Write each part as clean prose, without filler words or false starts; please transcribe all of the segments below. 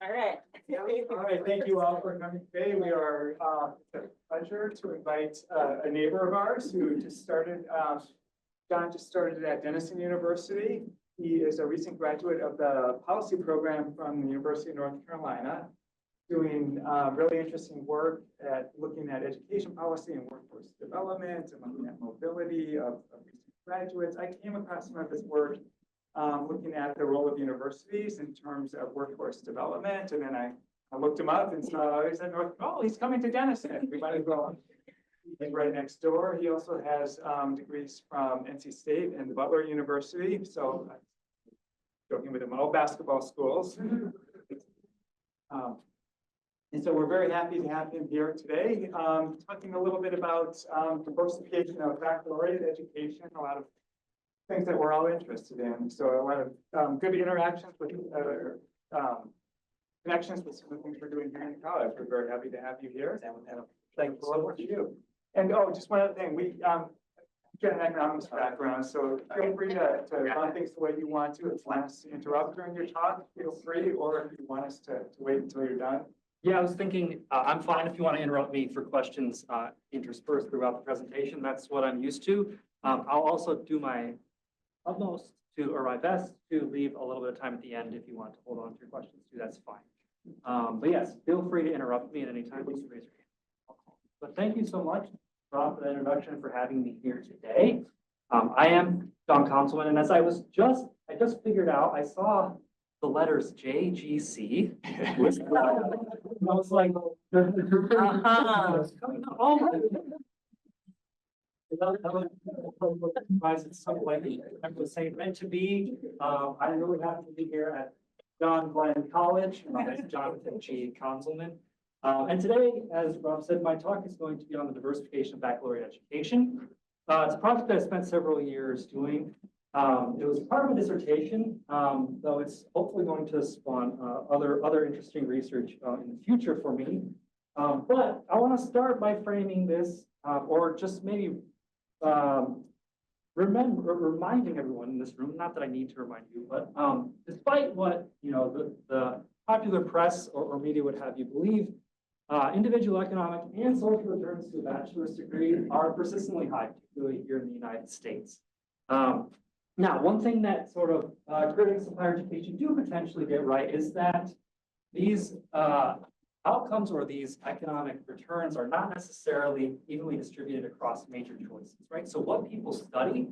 All right. All right, thank you all for coming today. We are, it's a pleasure to invite a neighbor of ours who just started, John just started at Denison University. He is a recent graduate of the policy program from the University of North Carolina, doing really interesting work at looking at education policy and workforce development and looking at mobility of recent graduates. I came across some of his work looking at the role of universities in terms of workforce development. And then I looked him up and saw he's at North, oh, he's coming to Denison. We might as well. He's right next door. He also has degrees from NC State and Butler University. So I'm joking with him, all basketball schools. And so we're very happy to have him here today, talking a little bit about diversification of baccalaureate education, a lot of things that we're all interested in. So a lot of good interactions with connections with some of the things we're doing here in college. We're very happy to have you here. Thank you so much. And oh, just one other thing, we get an economics background, so feel free to run things the way you want to. If you want us to interrupt during your talk, feel free, or if you want us to wait until you're done. Yeah, I was thinking, I'm fine if you want to interrupt me for questions interspersed throughout the presentation. That's what I'm used to. I'll also do my utmost to, or my best to leave a little bit of time at the end if you want to hold on to your questions too, that's fine. But yes, feel free to interrupt me at any time. Please raise your hand. But thank you so much, Rob, for the introduction, for having me here today. I am John Conzelmann, and as I just figured out, I saw the letters JGC. I was like, it's so like I was saying, meant to be. I'm really happy to be here at John Glenn College. I'm Jonathan G. Conzelmann. And today, as Rob said, my talk is going to be on the diversification of baccalaureate education. It's a project that I spent several years doing. It was part of a dissertation, though it's hopefully going to spawn other interesting research in the future for me. But I want to start by framing this, or just maybe reminding everyone in this room, not that I need to remind you, but despite what the popular press or media would have you believe, individual economic and social returns to a bachelor's degree are persistently high, particularly here in the United States. Now, one thing that sort of critics of higher education do potentially get right is that these outcomes or these economic returns are not necessarily evenly distributed across major choices, right? So what people study,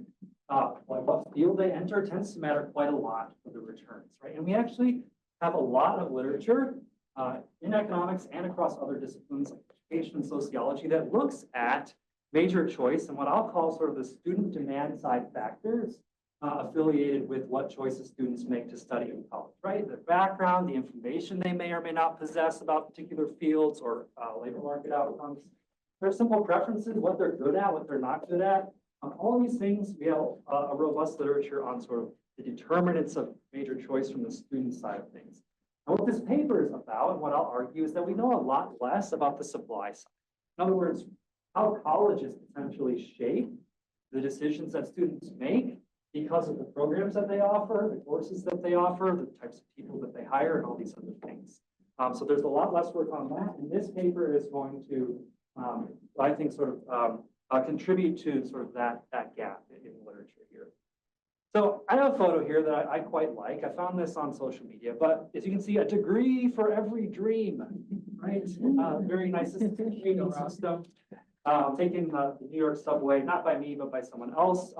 like what field they enter, tends to matter quite a lot for the returns, right? And we actually have a lot of literature in economics and across other disciplines like education and sociology that looks at major choice and what I'll call sort of the student demand side factors affiliated with what choices students make to study in college, right? Their background, the information they may or may not possess about particular fields or labor market outcomes, their simple preferences, what they're good at, what they're not good at. All these things, we have a robust literature on sort of the determinants of major choice from the student side of things. And what this paper is about, and what I'll argue, is that we know a lot less about the supply side. In other words, how colleges potentially shape the decisions that students make because of the programs that they offer, the courses that they offer, the types of people that they hire, and all these other things. So there's a lot less work on that. And this paper is going to, I think, sort of contribute to sort of that gap in literature here. So I have a photo here that I quite like. I found this on social media, but as you can see, a degree for every dream, right? Very nice system. Taking the New York subway, not by me, but by someone else.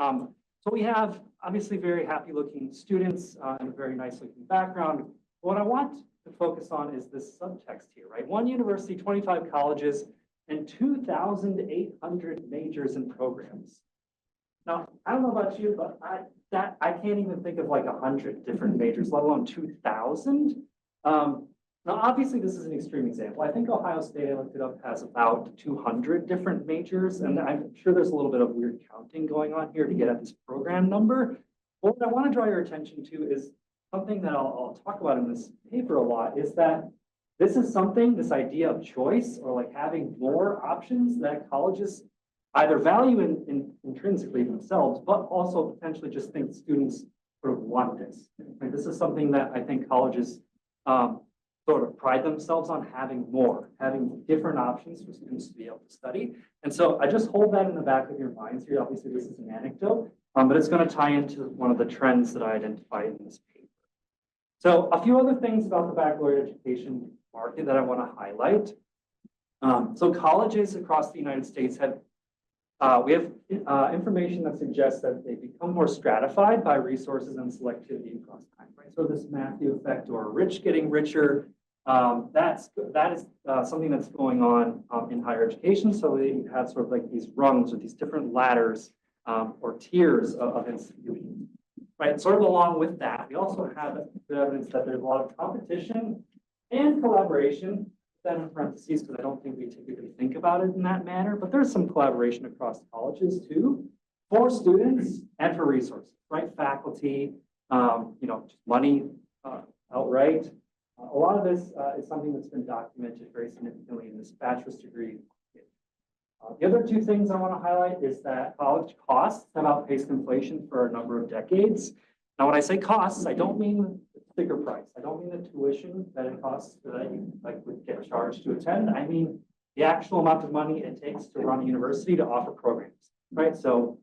So we have obviously very happy looking students and a very nice looking background. What I want to focus on is this subtext here, right? One university, 25 colleges, and 2,800 majors and programs. Now, I don't know about you, but I can't even think of like 100 different majors, let alone 2,000. Now, obviously, this is an extreme example. I think Ohio State, I looked it up, has about 200 different majors, and I'm sure there's a little bit of weird counting going on here to get at this program number. But what I want to draw your attention to is something that I'll talk about in this paper a lot, is that this is something, this idea of choice, or like having more options that colleges either value intrinsically themselves, but also potentially just think students sort of want this. And this is something that I think colleges sort of pride themselves on having more, having different options for students to be able to study. And so I just hold that in the back of your minds here. Obviously, this is an anecdote, but it's going to tie into one of the trends that I identified in this paper. So a few other things about the baccalaureate education market that I want to highlight. So colleges across the United States have, we have information that suggests that they become more stratified by resources and selectivity across time, right? So this Matthew effect, or rich getting richer, that is something that's going on in higher education. So you have sort of like these rungs or these different ladders or tiers of institutions, right? Sort of along with that, we also have good evidence that there's a lot of competition and collaboration. That in parentheses, because I don't think we typically think about it in that manner, but there's some collaboration across colleges too, for students and for resources, right? Faculty, just money outright. A lot of this is something that's been documented very significantly in this bachelor's degree. The other two things I want to highlight is that college costs have outpaced inflation for a number of decades. Now, when I say costs, I don't mean the sticker price. I don't mean the tuition that it costs that you would get charged to attend. I mean the actual amount of money it takes to run a university to offer programs, right? So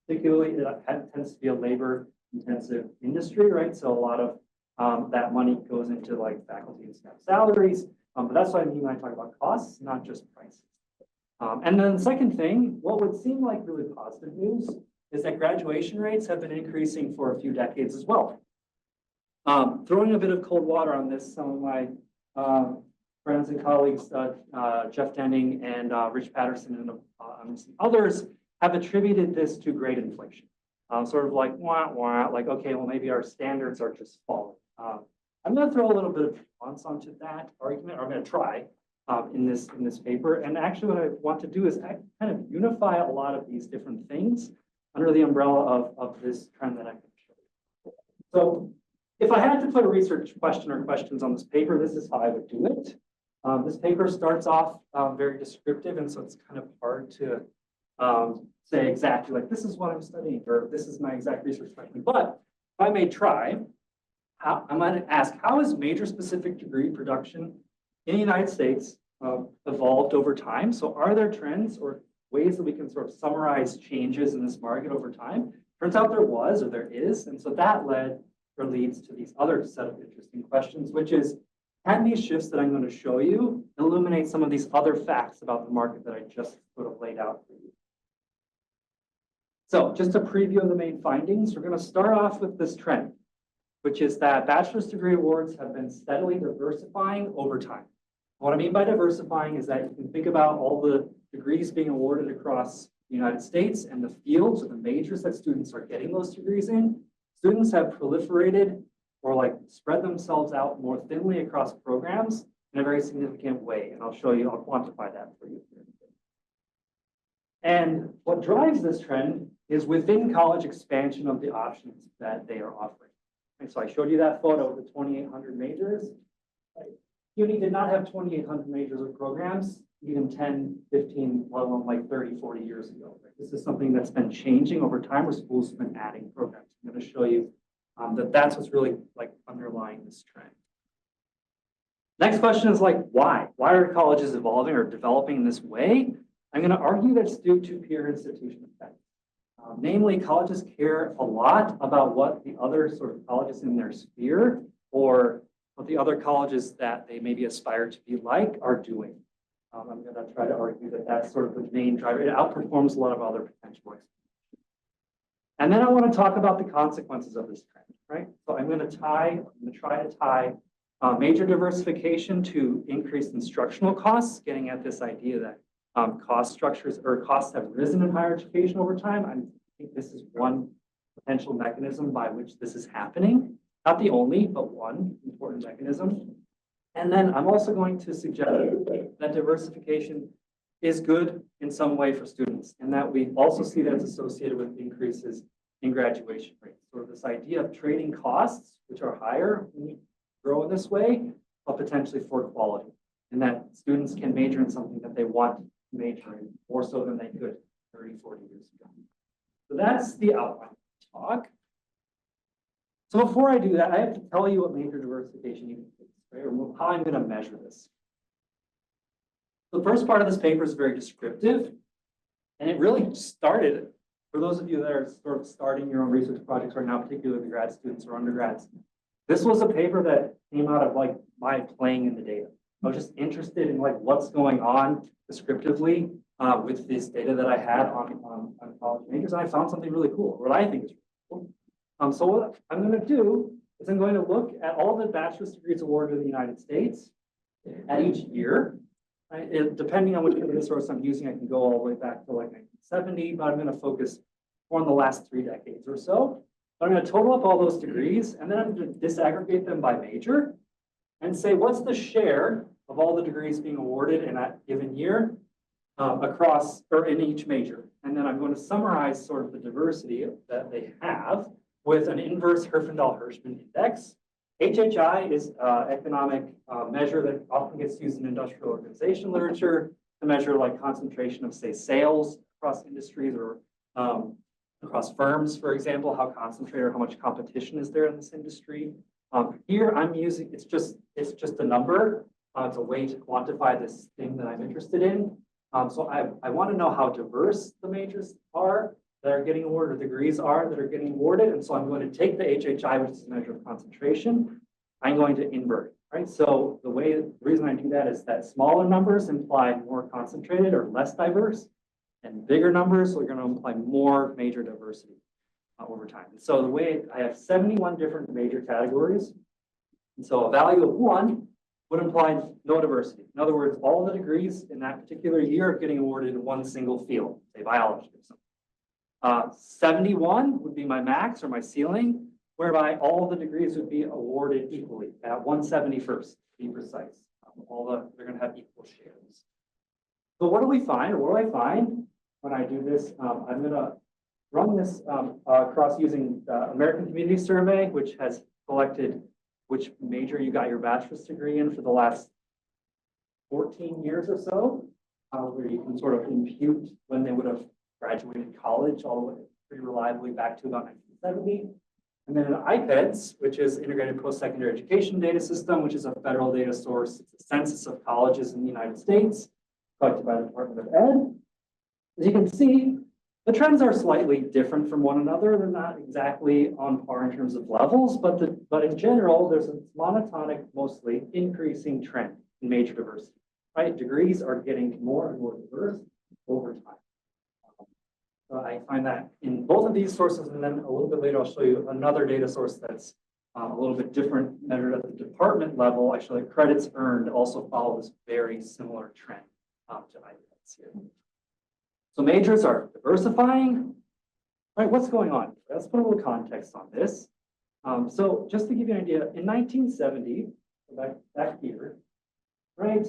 particularly it tends to be a labor-intensive industry, right? So a lot of that money goes into like faculty and staff salaries, but that's what I mean when I talk about costs, not just prices. And then the second thing, what would seem like really positive news is that graduation rates have been increasing for a few decades as well. Throwing a bit of cold water on this, some of my friends and colleagues, Jeff Denning and Rich Patterson and some others have attributed this to great inflation. Sort of like, like, okay, well, maybe our standards are just falling. I'm going to throw a little bit of nuance onto that argument, or I'm going to try in this paper. And actually what I want to do is kind of unify a lot of these different things under the umbrella of this trend that I can show you. So if I had to put a research question or questions on this paper, this is how I would do it. This paper starts off very descriptive, and so it's kind of hard to say exactly like, this is what I'm studying, or this is my exact research question. But if I may try, I'm going to ask, how has major specific degree production in the United States evolved over time? So are there trends or ways that we can sort of summarize changes in this market over time? Turns out there was, or there is. And so that led or leads to these other set of interesting questions, which is, can these shifts that I'm going to show you illuminate some of these other facts about the market that I just sort of laid out for you? So just a preview of the main findings, we're going to start off with this trend, which is that bachelor's degree awards have been steadily diversifying over time. What I mean by diversifying is that you can think about all the degrees being awarded across the United States and the fields or the majors that students are getting those degrees in. Students have proliferated or like spread themselves out more thinly across programs in a very significant way. And I'll show you, I'll quantify that for you. And what drives this trend is within college expansion of the options that they are offering. And so I showed you that photo of the 2,800 majors. CUNY did not have 2,800 majors or programs even 10, 15, let alone like 30, 40 years ago. Right? This is something that's been changing over time where schools have been adding programs. I'm going to show you that that's what's really like underlying this trend. Next question is like, why? Why are colleges evolving or developing in this way? I'm going to argue that it's due to peer institution effect. Namely, colleges care a lot about what the other sort of colleges in their sphere or what the other colleges that they maybe aspire to be like are doing. I'm going to try to argue that that's sort of the main driver. It outperforms a lot of other potential explanations. And then I want to talk about the consequences of this trend, right? So I'm going to try to tie major diversification to increased instructional costs, getting at this idea that cost structures or costs have risen in higher education over time. I think this is one potential mechanism by which this is happening. Not the only, but one important mechanism. And then I'm also going to suggest that diversification is good in some way for students, and that we also see that it's associated with increases in graduation rates. Sort of this idea of trading costs, which are higher when you grow in this way, but potentially for quality, and that students can major in something that they want to major in more so than they could 30, 40 years ago. So that's the outline of the talk. So before I do that, I have to tell you what major diversification even is, right? Or how I'm going to measure this. The first part of this paper is very descriptive, and it really started, for those of you that are sort of starting your own research projects right now, particularly grad students or undergrads, this was a paper that came out of like my playing in the data. I was just interested in like what's going on descriptively with this data that I had on college majors, and I found something really cool, what I think is really cool. So what I'm going to do is I'm going to look at all the bachelor's degrees awarded in the United States at each year. Right? Depending on which data source I'm using, I can go all the way back to like 1970, but I'm going to focus more on the last 3 decades or so. I'm going to total up all those degrees, and then I'm going to disaggregate them by major and say what's the share of all the degrees being awarded in that given year across or in each major. And then I'm going to summarize sort of the diversity that they have with an inverse Herfindahl-Hirschman index. HHI is economic measure that often gets used in industrial organization literature to measure like concentration of, say, sales across industries or across firms, for example, how concentrated or how much competition is there in this industry. Here I'm using, it's just a number. It's a way to quantify this thing that I'm interested in. So I want to know how diverse the majors are that are getting awarded, or degrees are that are getting awarded. And so I'm going to take the HHI, which is a measure of concentration. I'm going to invert, right? So the reason I do that is that smaller numbers imply more concentrated or less diverse, and bigger numbers are going to imply more major diversity over time. And so the way I have 71 different major categories. And so a value of 1 would imply no diversity. In other words, all the degrees in that particular year are getting awarded in one single field, say biology or something. 71 would be my max or my ceiling, whereby all the degrees would be awarded equally at 171st, to be precise. They're going to have equal shares. So what do we find, or what do I find when I do this? I'm going to run this across using the American Community Survey, which has collected which major you got your bachelor's degree in for the last 14 years or so, where you can sort of impute when they would have graduated college all the way pretty reliably back to about 1970. And then IPEDS, which is Integrated Post-Secondary Education Data System, which is a federal data source. It's a census of colleges in the United States, collected by the Department of Ed. As you can see, the trends are slightly different from one another. They're not exactly on par in terms of levels, but in general, there's a monotonic, mostly increasing trend in major diversity, right? Degrees are getting more and more diverse over time. So I find that in both of these sources, and then a little bit later, I'll show you another data source that's a little bit different, measured at the department level. Actually, credits earned also follow this very similar trend to IPEDS here. So majors are diversifying, right? What's going on? Let's put a little context on this. So just to give you an idea, in 1970, back here, right?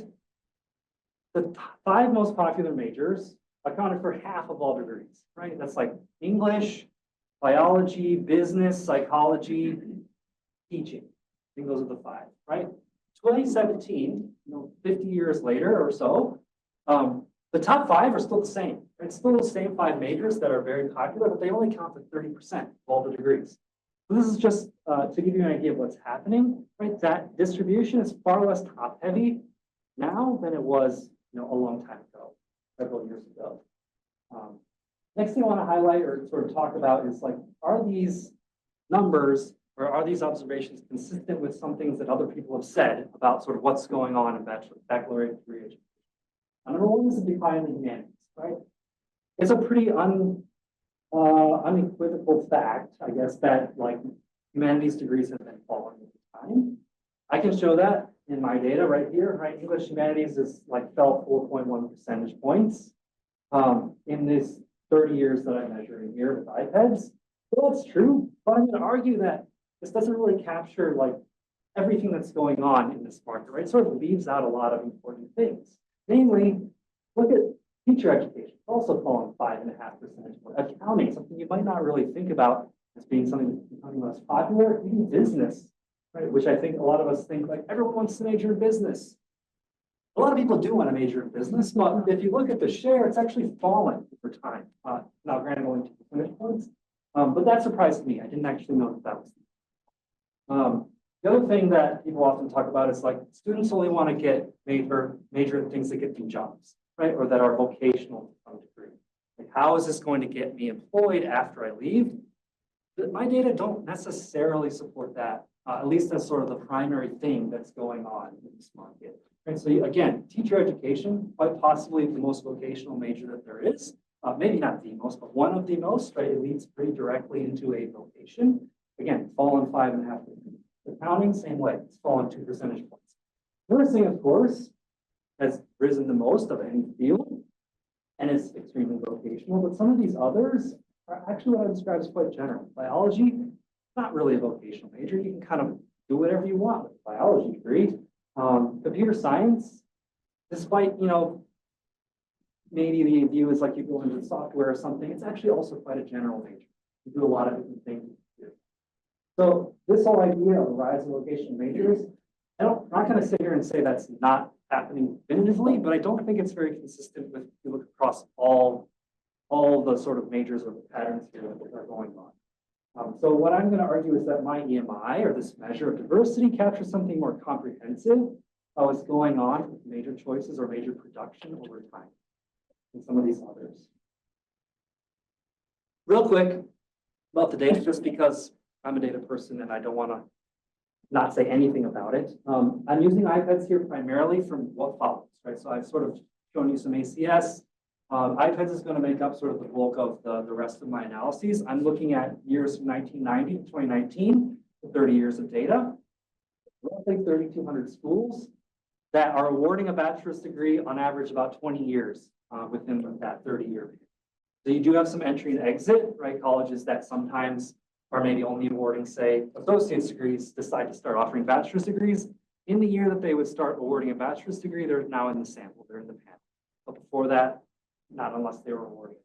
The 5 most popular majors accounted for half of all degrees, right? That's like English, biology, business, psychology, teaching. I think those are the 5, right? 2017, 50 years later or so, the top 5 are still the same. It's still the same 5 majors that are very popular, but they only count for 30% of all the degrees. So this is just to give you an idea of what's happening, right? That distribution is far less top-heavy now than it was, a long time ago, several years ago. Next thing I want to highlight or sort of talk about is like, are these numbers or are these observations consistent with some things that other people have said about sort of what's going on in baccalaureate degree education? Number 1 is the decline in the humanities, right? It's a pretty unequivocal fact, I guess, that like humanities degrees have been falling over time. I can show that in my data right here, right? English humanities is like fell 4.1 percentage points in this 30 years that I'm measuring here with IPEDS. Well, that's true, but I'm going to argue that this doesn't really capture like everything that's going on in this market, right? It sort of leaves out a lot of important things. Namely, look at teacher education. It's also fallen 5.5 percentage points. Accounting, something you might not really think about as being something that's becoming less popular. Even business, right? Which I think a lot of us think like everyone wants to major in business. A lot of people do want to major in business, but if you look at the share, it's actually fallen over time. Now, granted, only 2 percentage points, but that surprised me. I didn't actually know that was. The other thing that people often talk about is like students only want to get major in things that get them jobs, right? Or that are vocational to some degree. Like, how is this going to get me employed after I leave? My data don't necessarily support that, at least that's sort of the primary thing that's going on in this market. Right? So again, teacher education, quite possibly the most vocational major that there is. Maybe not the most, but one of the most, right? It leads pretty directly into a vocation. Again, fallen 5.5%. Accounting, same way, it's fallen 2 percentage points. Nursing, of course, has risen the most of any field, and it's extremely vocational, but some of these others are actually what I describe as quite general. Biology, not really a vocational major. You can kind of do whatever you want with a biology degree. Computer science, despite, maybe the view is like you go into software or something, it's actually also quite a general major. You do a lot of different things. So this whole idea of the rise of vocational majors, I'm not going to sit here and say that's not happening definitively, but I don't think it's very consistent with if you look across all the sort of majors or the patterns here that are going on. So what I'm going to argue is that my EMI, or this measure of diversity, captures something more comprehensive of what's going on with major choices or major production over time than some of these others. Real quick about the data, just because I'm a data person and I don't want to not say anything about it. I'm using iPads here primarily from what follows, right? So I've sort of shown you some ACS. iPads is going to make up sort of the bulk of the rest of my analyses. I'm looking at years from 1990 to 2019, 30 years of data. Roughly 3,200 schools that are awarding a bachelor's degree on average about 20 years within that 30-year period. So you do have some entry and exit, right? Colleges that sometimes are maybe only awarding, say, associate's degrees, decide to start offering bachelor's degrees. In the year that they would start awarding a bachelor's degree, they're now in the sample, they're in the panel. But before that, not unless they were awarded.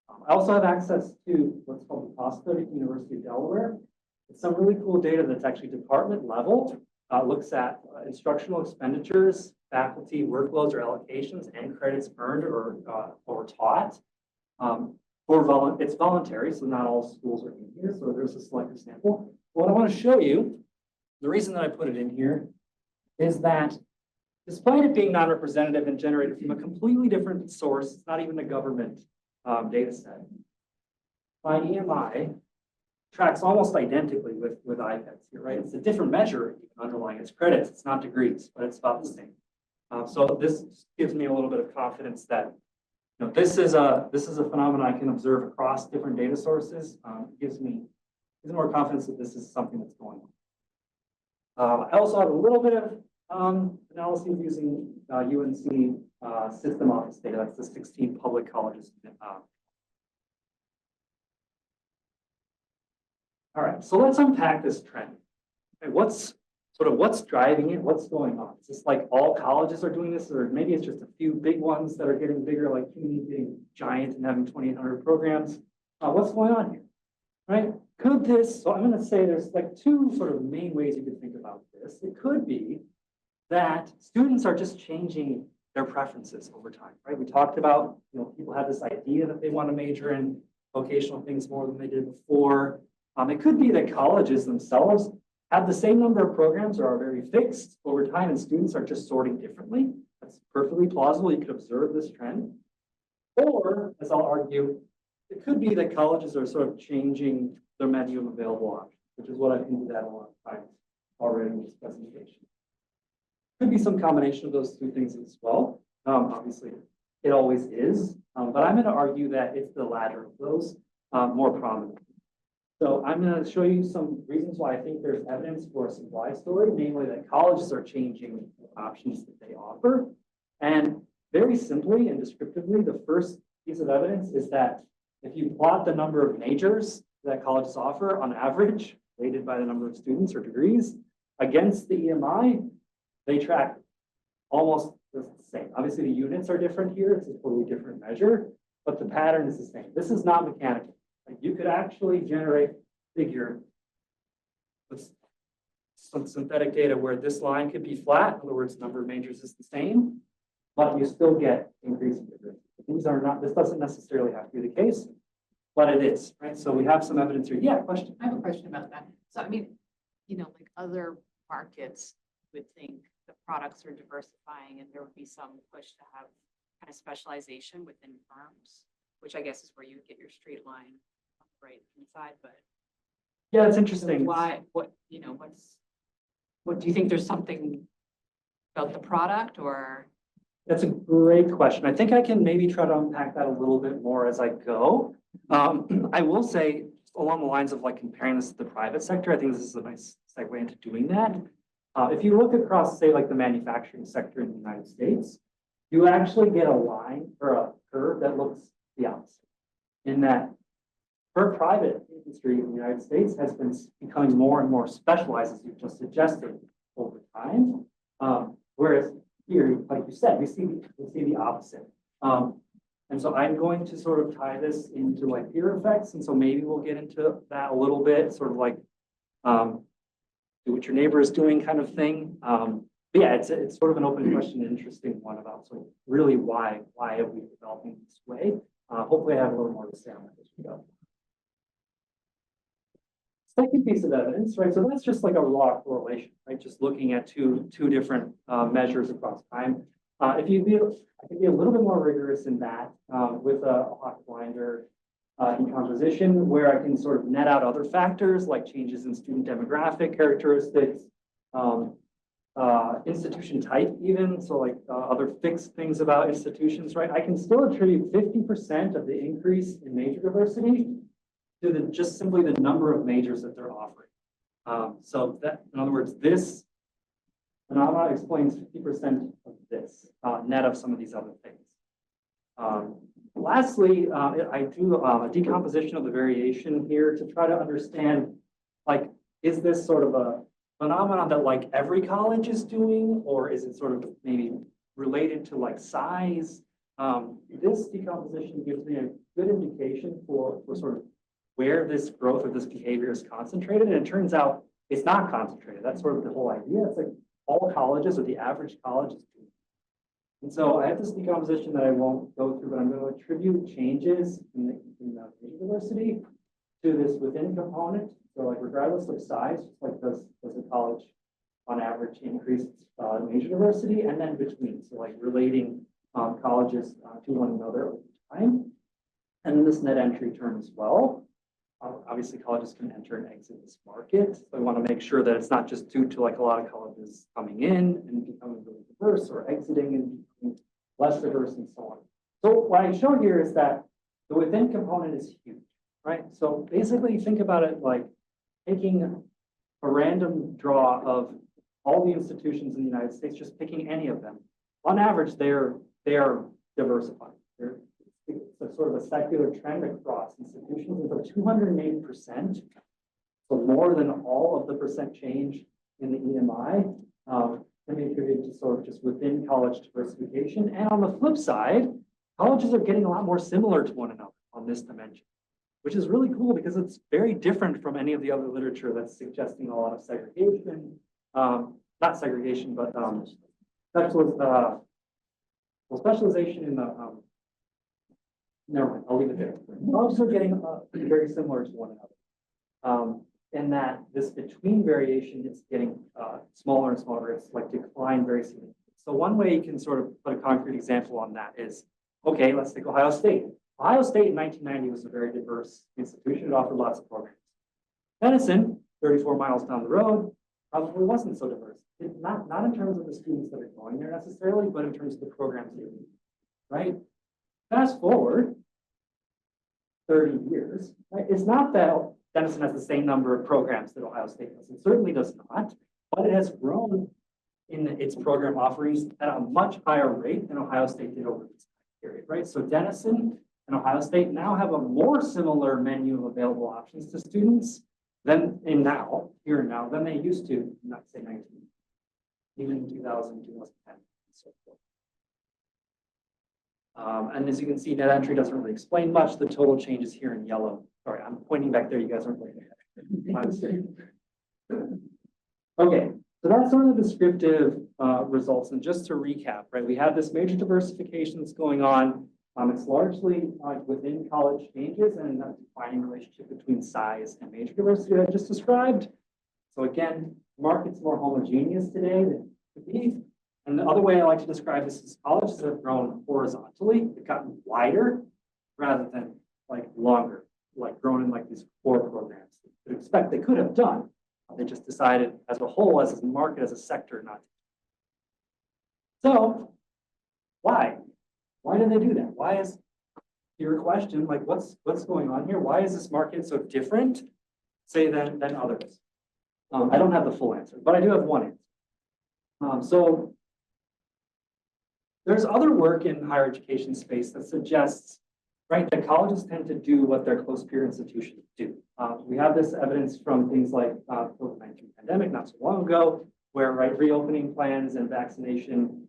I also have access to what's called the cost study at the University of Delaware. It's some really cool data that's actually department level, looks at instructional expenditures, faculty workloads or allocations, and credits earned or taught. It's voluntary, so not all schools are in here, so there's a selected sample. What I want to show you, the reason that I put it in here, is that despite it being non-representative and generated from a completely different source, it's not even a government data set, my EMI tracks almost identically with iPads here, right? It's a different measure underlying its credits, it's not degrees, but it's about the same. So this gives me a little bit of confidence that this is a phenomenon I can observe across different data sources. It gives me more confidence that this is something that's going on. I also have a little bit of analyses using UNC system office data. That's the 16 public colleges. All right, so let's unpack this trend. Okay, what's driving it? What's going on? Is this like all colleges are doing this, or maybe it's just a few big ones that are getting bigger, like CUNY getting giant and having 2,800 programs? What's going on here, right? Could this, so I'm going to say there's like two sort of main ways you could think about this. It could be that students are just changing their preferences over time, right? We talked about, people have this idea that they want to major in vocational things more than they did before. It could be that colleges themselves have the same number of programs or are very fixed over time, and students are just sorting differently. That's perfectly plausible. You could observe this trend. Or, as I'll argue, it could be that colleges are sort of changing their menu of available options, which is what I've hinted at a lot of times already in this presentation. Could be some combination of those two things as well. Obviously, it always is, but I'm going to argue that it's the latter of those more prominent. So I'm going to show you some reasons why I think there's evidence for a supply story, namely that colleges are changing the options that they offer. And very simply and descriptively, the first piece of evidence is that if you plot the number of majors that colleges offer on average, weighted by the number of students or degrees, against the EMI, they track almost the same. Obviously, the units are different here. It's a totally different measure, but the pattern is the same. This is not mechanical. You could actually generate a figure with some synthetic data where this line could be flat. In other words, number of majors is the same, but you still get increasing figures. This doesn't necessarily have to be the case, but it is, right? So we have some evidence here. Yeah, question? I have a question about that. So, like other markets would think the products are diversifying and there would be some push to have kind of specialization within firms, which I guess is where you would get your straight line right inside, but Yeah, it's so interesting. why, what do you think there's something about the product or? That's a great question. I think I can maybe try to unpack that a little bit more as I go. I will say along the lines of like comparing this to the private sector, I think this is a nice segue into doing that. If you look across, say, like the manufacturing sector in the United States, you actually get a line or a curve that looks the opposite. In that, for private industry in the United States has been becoming more and more specialized, as you just suggested, over time. Whereas here, like you said, we see the opposite. And so I'm going to sort of tie this into like peer effects. And so maybe we'll get into that a little bit, sort of like do what your neighbor is doing kind of thing. But yeah, it's sort of an open question, an interesting one about sort of really why are we developing this way? Hopefully I have a little more to say on that as we go. Second piece of evidence, right? So that's just like a raw correlation, right? Just looking at two different measures across time. I can be a little bit more rigorous in that with a Hock blinder decomposition, where I can sort of net out other factors like changes in student demographic characteristics, institution type even, so like other fixed things about institutions, right? I can still attribute 50% of the increase in major diversity to just simply the number of majors that they're offering. So that, in other words, this phenomenon explains 50% of this, net of some of these other things. Lastly, I do a decomposition of the variation here to try to understand, like, is this sort of a phenomenon that like every college is doing, or is it sort of maybe related to like size? This decomposition gives me a good indication for sort of where this growth or this behavior is concentrated. And it turns out it's not concentrated. That's sort of the whole idea. It's like all colleges or the average college is doing. And so I have this decomposition that I won't go through, but I'm going to attribute changes in the major diversity to this within component. So like regardless of size, just like does a college on average increase major diversity, and then between, so like relating colleges to one another over time. And then this net entry term as well. Obviously, colleges can enter and exit this market. So I want to make sure that it's not just due to like a lot of colleges coming in and becoming really diverse or exiting and becoming less diverse and so on. So what I show here is that the within component is huge, right? So basically think about it like taking a random draw of all the institutions in the United States, just picking any of them. On average, they are diversified. It's a sort of a secular trend across institutions, and so 280%, so more than all of the percent change in the EMI, can be attributed to sort of just within college diversification. And on the flip side, colleges are getting a lot more similar to one another on this dimension, which is really cool because it's very different from any of the other literature that's suggesting a lot of segregation, not segregation, but specialization in the never mind, I'll leave it there. Colleges are getting very similar to one another. And that this between variation is getting smaller and smaller. It's like decline very significantly. So one way you can sort of put a concrete example on that is, okay, let's take Ohio State. Ohio State in 1990 was a very diverse institution. It offered lots of programs. Denison, 34 miles down the road, probably wasn't so diverse. Not in terms of the students that are going there necessarily, but in terms of the programs they need, right? Fast forward 30 years, right? It's not that Denison has the same number of programs that Ohio State does. It certainly does not, but it has grown in its program offerings at a much higher rate than Ohio State did over this period, right? So Denison and Ohio State now have a more similar menu of available options to students than here and now than they used to, not say 19, even in 2000, 2010, and so forth. And as you can see, net entry doesn't really explain much. The total change is here in yellow. Sorry, I'm pointing back there. You guys aren't looking at it. Okay, so that's some of the descriptive results. And just to recap, right, we have this major diversification that's going on. It's largely within college changes and that defining relationship between size and major diversity that I just described. So again, market's more homogeneous today than it could be. And the other way I like to describe this is colleges have grown horizontally, they've gotten wider rather than like longer, like grown in like these core programs. You'd expect they could have done. They just decided as a whole, as a market, as a sector, not to. So why? Why did they do that? Why is your question, like what's going on here? Why is this market so different, say, than others? I don't have the full answer, but I do have one answer. So there's other work in higher education space that suggests, right, that colleges tend to do what their close peer institutions do. We have this evidence from things like COVID-19 pandemic not so long ago, where right reopening plans and vaccination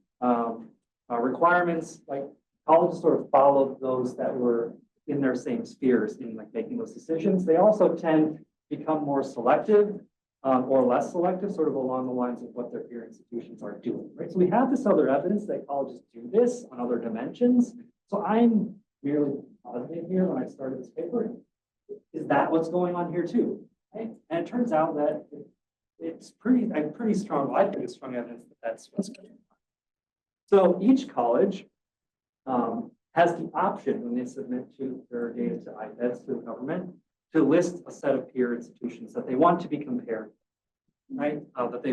requirements, like colleges sort of followed those that were in their same spheres in like making those decisions. They also tend to become more selective or less selective, sort of along the lines of what their peer institutions are doing, right? So we have this other evidence that colleges do this on other dimensions. So I'm merely positive here when I started this paper. Is that what's going on here too? Right? And it turns out that it's pretty strong, I think it's strong evidence that that's what's going on. So each college has the option when they submit their data to IPEDS, to the government, to list a set of peer institutions that they want to be compared, right? That they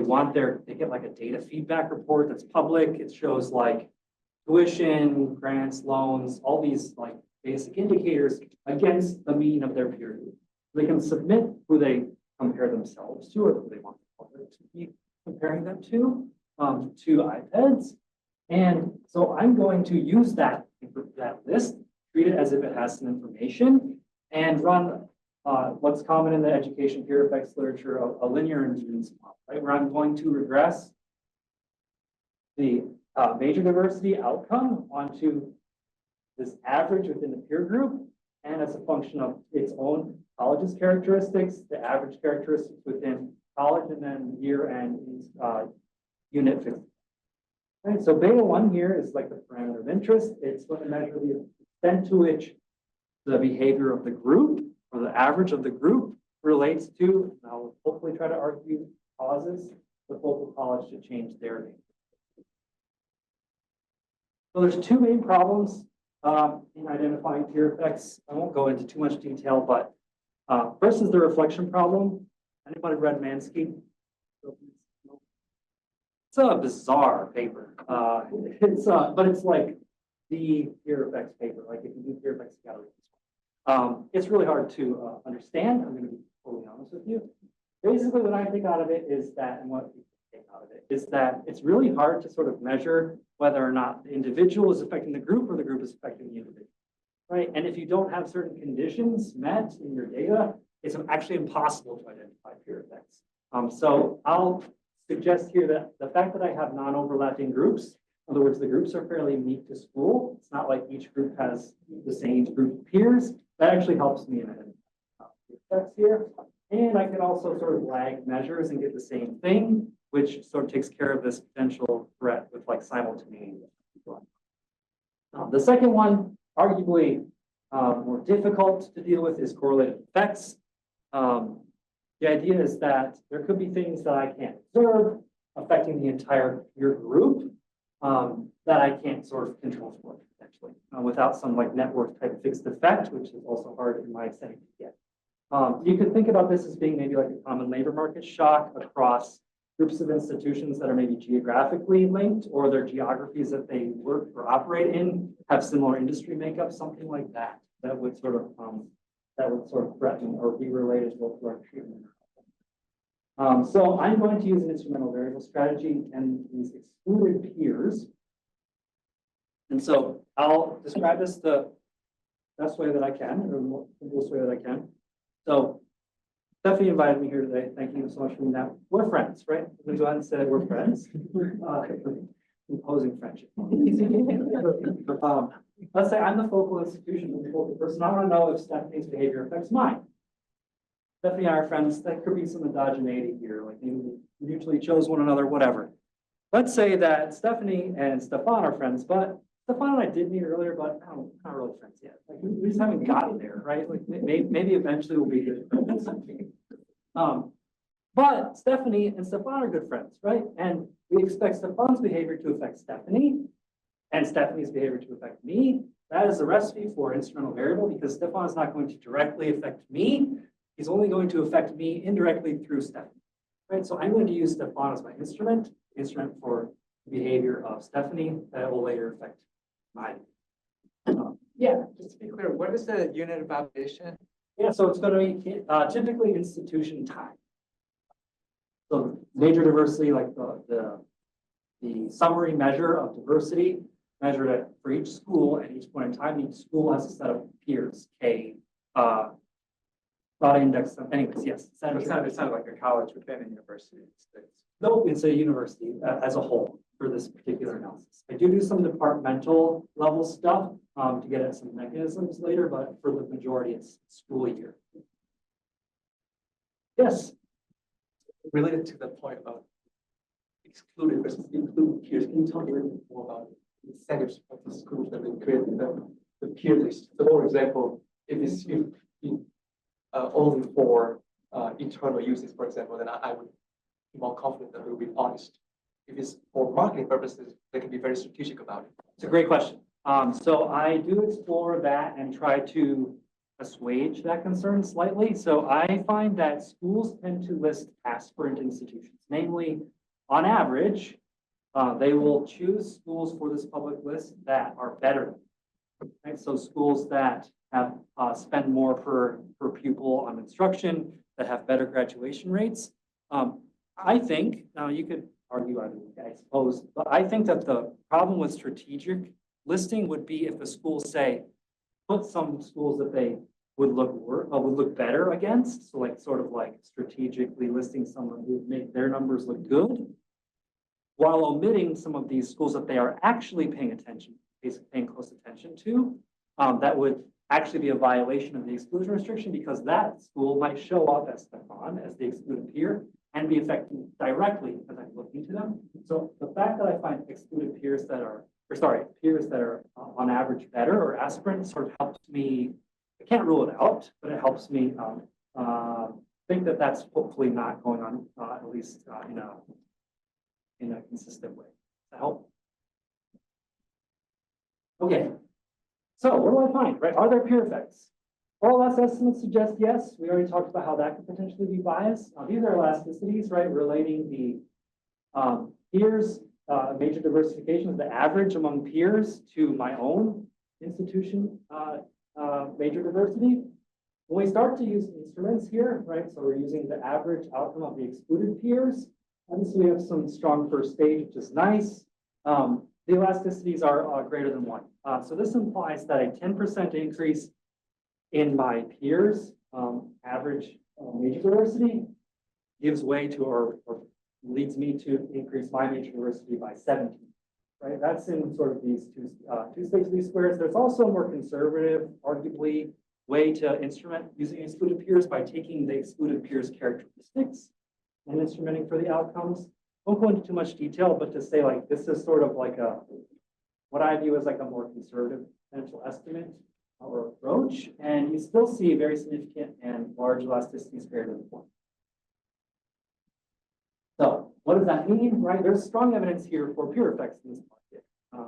get like a data feedback report that's public. It shows like tuition, grants, loans, all these like basic indicators against the mean of their peer group. They can submit who they compare themselves to or who they want the public to be comparing them to IPEDS. And so I'm going to use that list, treat it as if it has some information, and run what's common in the education peer effects literature, a linear inference model, right? Where I'm going to regress the major diversity outcome onto this average within the peer group, and as a function of its own college's characteristics, the average characteristics within college, and then year and unit 50. Right, so beta 1 here is like the parameter of interest. It's going to measure the extent to which the behavior of the group or the average of the group relates to, and I'll hopefully try to argue, causes the local college to change their name. So there's two main problems in identifying peer effects. I won't go into too much detail, but first is the reflection problem. Anybody read Mansky? It's a bizarre paper. But it's like the peer effects paper. Like if you do peer effects, you gotta read this one. It's really hard to understand. I'm going to be totally honest with you. Basically, what I take out of it is that, and what people take out of it is that it's really hard to sort of measure whether or not the individual is affecting the group or the group is affecting the individual, right? And if you don't have certain conditions met in your data, it's actually impossible to identify peer effects. So I'll suggest here that the fact that I have non-overlapping groups, in other words, the groups are fairly unique to school. It's not like each group has the same group of peers. That actually helps me in identifying effects here. And I can also sort of lag measures and get the same thing, which sort of takes care of this potential threat with like simultaneity. The second one, arguably more difficult to deal with, is correlative effects. The idea is that there could be things that I can't observe affecting the entire peer group that I can't sort of control for potentially without some like network type fixed effect, which is also hard in my setting to get. You could think about this as being maybe like a common labor market shock across groups of institutions that are maybe geographically linked, or their geographies that they work or operate in have similar industry makeup, something like that, that would sort of threaten or be related to our treatment. So I'm going to use an instrumental variable strategy and these excluded peers. And so I'll describe this the best way that I can, or the simplest way that I can. So Stephanie invited me here today. Thank you so much for that. We're friends, right? I'm going to go ahead and say we're friends. Imposing friendship. Let's say I'm the focal institution, the focal person. I want to know if Stephanie's behavior affects mine. Stephanie and I are friends. That could be some endogeneity here, like maybe we mutually chose one another, whatever. Let's say that Stephanie and Stefan are friends, but Stefan and I did meet earlier, but not really friends yet. Like we just haven't gotten there, right? Like maybe eventually we'll be good friends. But Stephanie and Stefan are good friends, right? And we expect Stefan's behavior to affect Stephanie and Stephanie's behavior to affect me. That is a recipe for instrumental variable because Stefan is not going to directly affect me. He's only going to affect me indirectly through Stephanie, right? So I'm going to use Stefan as my instrument for the behavior of Stephanie that will later affect my. Yeah. Just to be clear, what is the unit of observation? Yeah, so it's going to be typically institution time. So major diversity, like the summary measure of diversity measured for each school at each point in time. Each school has a set of peers, K, not index. Anyways, yes. It's not like a college within a university. No, it's a university as a whole for this particular analysis. I do some departmental level stuff to get at some mechanisms later, but for the majority, it's school year. Yes. Related to the point of excluded versus included peers, can you tell me a little bit more about the incentives of the schools that have created the peer list? So, for example, if it's only for internal uses, for example, then I would be more confident that it will be honest. If it's for marketing purposes, they can be very strategic about it. It's a great question. So I do explore that and try to assuage that concern slightly. So I find that schools tend to list aspirant institutions, namely, on average, they will choose schools for this public list that are better. Right? So schools that have spend more per pupil on instruction, that have better graduation rates. I think, now you could argue either way, I suppose, but I think that the problem with strategic listing would be if the schools say, put some schools that they would look better against. So like sort of like strategically listing someone who would make their numbers look good, while omitting some of these schools that they are actually paying close attention to. That would actually be a violation of the exclusion restriction because that school might show up as Stefan, as the excluded peer, and be affected directly because I'm looking to them. So the fact that I find excluded peers that are, peers that are on average better or aspirants sort of helps me, I can't rule it out, but it helps me think that that's hopefully not going on, at least in a consistent way. Does that help? Okay. So what do I find, right? Are there peer effects? All last estimates suggest yes. We already talked about how that could potentially be biased. These are elasticities, right? Relating the peers, major diversification of the average among peers to my own institution major diversity. When we start to use instruments here, right? So we're using the average outcome of the excluded peers. Obviously, we have some strong first stage, which is nice. The elasticities are greater than 1. So this implies that a 10% increase in my peers' average major diversity gives way to or leads me to increase my major diversity by 17. Right? That's in sort of these two states least squares. There's also a more conservative, arguably, way to instrument using excluded peers by taking the excluded peers' characteristics and instrumenting for the outcomes. Won't go into too much detail, but to say like this is sort of like what I view as like a more conservative potential estimate or approach, and you still see very significant and large elasticities greater than 1. So what does that mean, right? There's strong evidence here for peer effects in this market,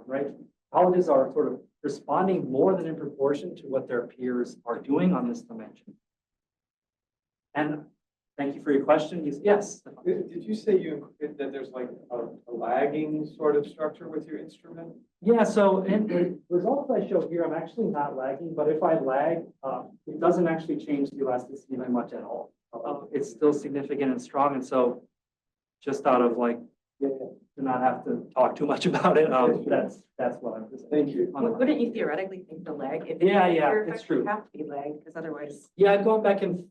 right? Colleges are sort of responding more than in proportion to what their peers are doing on this dimension. And thank you for your question. Yes. Did you say that there's like a lagging sort of structure with your instrument? Yeah, so in the results I show here, I'm actually not lagging, but if I lag, it doesn't actually change the elasticity very much at all. It's still significant and strong. And so just out of like, to not have to talk too much about it, that's what I'm presenting. Thank you. Wouldn't you theoretically think the lag? If Yeah, peer it's effects true. would have to be lagged because otherwise, Yeah, I've gone back and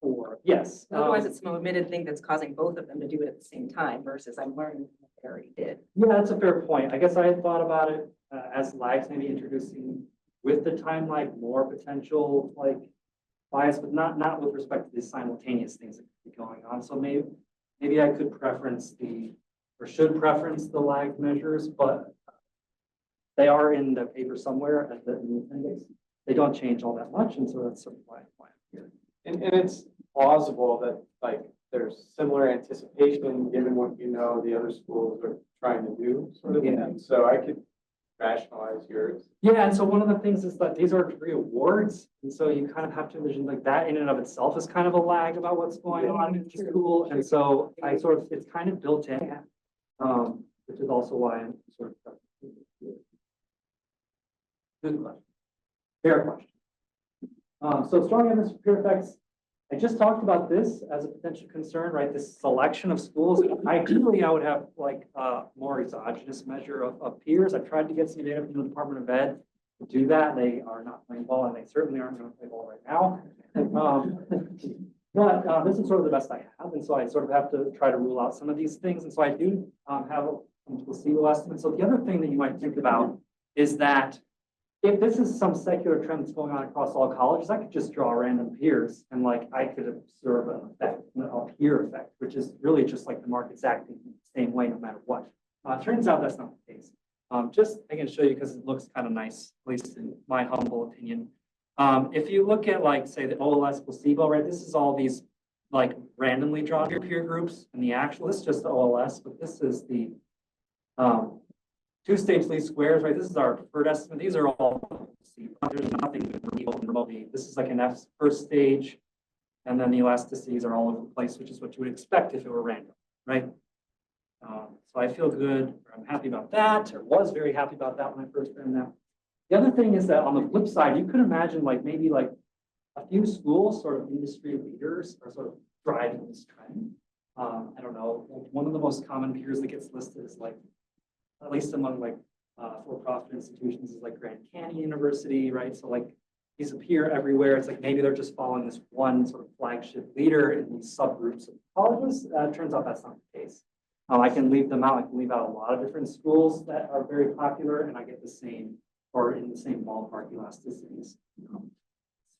forth. Yes. otherwise it's some omitted thing that's causing both of them to do it at the same time versus I'm learning what they already did. Yeah, that's a fair point. I guess I had thought about it as lags, maybe introducing with the time lag more potential like bias, but not with respect to the simultaneous things that could be going on. So maybe I could preference should preference the lag measures, but they are in the paper somewhere at the appendix. They don't change all that much, and so that's sort of why I'm here. And it's plausible that like there's similar anticipation, given what you know the other schools are trying to do, sort of thing. So I could rationalize yours. Yeah, and so one of the things is that these are degree awards, and so you kind of have to envision like that in and of itself is kind of a lag about what's going on in the school, and so I sort of, it's kind of built in. Which is also why I'm sort of. Good question. Fair question. So strong evidence for peer effects. I just talked about this as a potential concern, right? This selection of schools. Ideally, I would have like a more exogenous measure of peers. I've tried to get some data from the Department of Ed to do that. They are not playing ball, and they certainly aren't going to play ball right now. But this is sort of the best I have, and so I sort of have to try to rule out some of these things. And so I do have some placebo estimates. So the other thing that you might think about is that if this is some secular trend that's going on across all colleges, I could just draw random peers and like I could observe an effect, a peer effect, which is really just like the market's acting the same way no matter what. Turns out that's not the case. Just I can show you because it looks kind of nice, at least in my humble opinion. If you look at like say the OLS placebo, right? This is all these like randomly drawn peer groups, and the actual this is just the OLS, but this is the two-stage least squares, right? This is our preferred estimate. These are all there's nothing remotely. This is like an F first stage, and then the elasticities are all over the place, which is what you would expect if it were random, right? So I feel good. I'm happy about that, or was very happy about that when I first ran that. The other thing is that on the flip side, you could imagine like maybe like a few schools, sort of industry leaders, are sort of driving this trend. I don't know. Like one of the most common peers that gets listed is like, at least among like for-profit institutions, is like Grand Canyon University, right? So like he's a peer everywhere. It's like maybe they're just following this one sort of flagship leader in these subgroups of colleges. Turns out that's not the case. I can leave them out. I can leave out a lot of different schools that are very popular, and I get the same or in the same ballpark elasticities.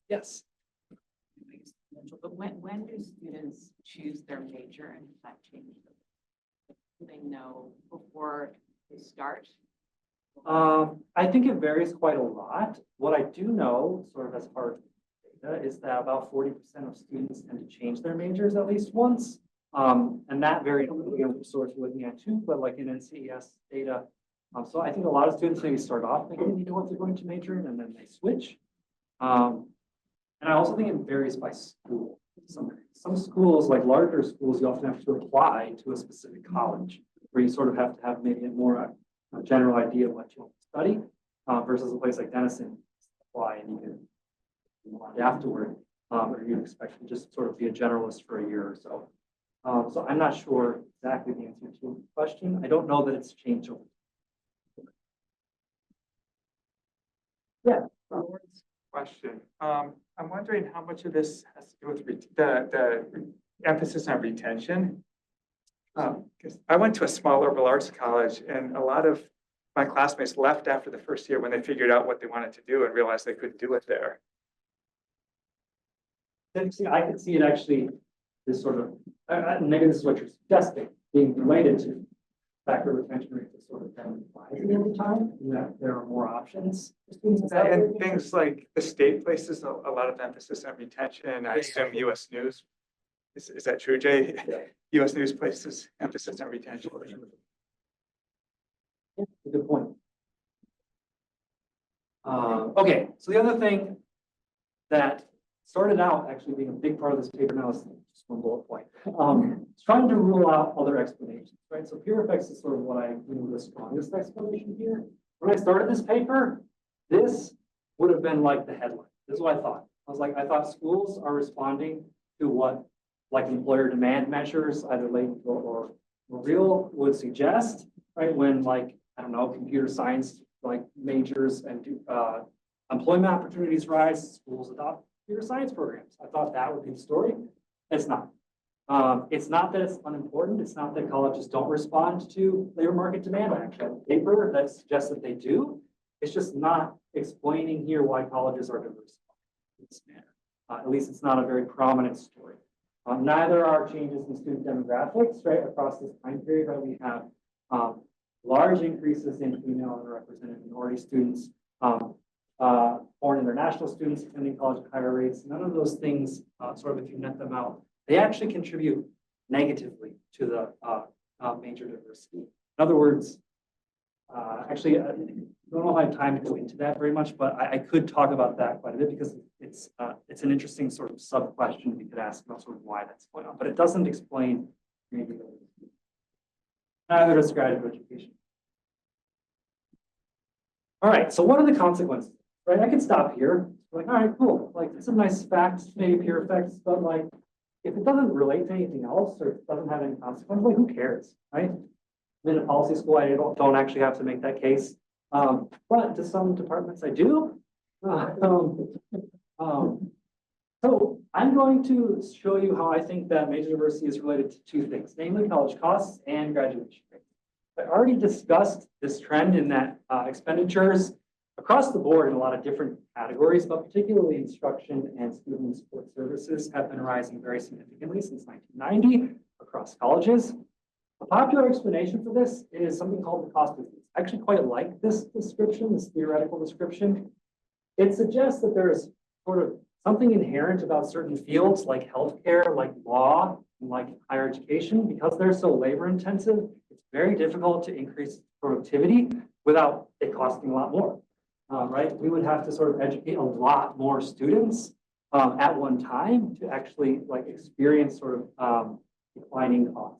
Yes. But when do students choose their major, and does that change? Do they know before they start? I think it varies quite a lot. What I do know, sort of as part of data, is that about 40% of students tend to change their majors at least once. And that varies depending on which source you're looking at too, but like in NCES data. So I think a lot of students maybe start off thinking they know what they're going to major in, and then they switch. And I also think it varies by school. Some schools, like larger schools, you often have to apply to a specific college, where you sort of have to have maybe a more general idea of what you want to study, versus a place like Denison, apply and you can move on afterward, or you expect to just sort of be a generalist for a year or so. So I'm not sure exactly the answer to your question. I don't know that it's changed over. Yeah. Question. I'm wondering how much of this has to do with the emphasis on retention. Because I went to a small liberal arts college, and a lot of my classmates left after the first year when they figured out what they wanted to do and realized they couldn't do it there. I could see it actually, this sort of, maybe this is what you're suggesting, being related to factor retention rates is sort of rising over time, and that there are more options for students. And things like the state places a lot of emphasis on retention. I assume US News. Is that true, Jay? Yeah. US News places emphasis on retention. Yeah, good point. Okay, so the other thing that started out actually being a big part of this paper now is just one bullet point. It's trying to rule out other explanations, right? So peer effects is sort of what I think the strongest explanation here. When I started this paper, this would have been like the headline. This is what I thought. I thought schools are responding to what like employer demand measures, either latent or real, would suggest, right? When like, I don't know, computer science like majors and employment opportunities rise, schools adopt computer science programs. I thought that would be the story. It's not. It's not that it's unimportant. It's not that colleges don't respond to labor market demand. I actually have a paper that suggests that they do. It's just not explaining here why colleges are diversified in this manner. At least it's not a very prominent story. Neither are changes in student demographics, right? Across this time period, right? We have large increases in female and underrepresented minority students, foreign international students attending college at higher rates. None of those things, sort of if you net them out, they actually contribute negatively to the major diversity. In other words, actually, I don't know if I have time to go into that very much, but I could talk about that quite a bit because it's an interesting sort of sub question we could ask about sort of why that's going on, but it doesn't explain maybe neither does graduate education. All right, so what are the consequences? Right, I could stop here. Like, all right, cool. Like, some nice facts, maybe peer effects, but like, if it doesn't relate to anything else or it doesn't have any consequences, like, who cares, right? In a policy school, I don't actually have to make that case. But to some departments, I do. So I'm going to show you how I think that major diversity is related to two things, namely college costs and graduation rates. I already discussed this trend in that expenditures across the board in a lot of different categories, but particularly instruction and student support services have been rising very significantly since 1990 across colleges. A popular explanation for this is something called the cost of fees. I actually quite like this description, this theoretical description. It suggests that there is sort of something inherent about certain fields like healthcare, like law, and like higher education. Because they're so labor intensive, it's very difficult to increase productivity without it costing a lot more, right? We would have to sort of educate a lot more students at one time to actually like experience sort of declining costs.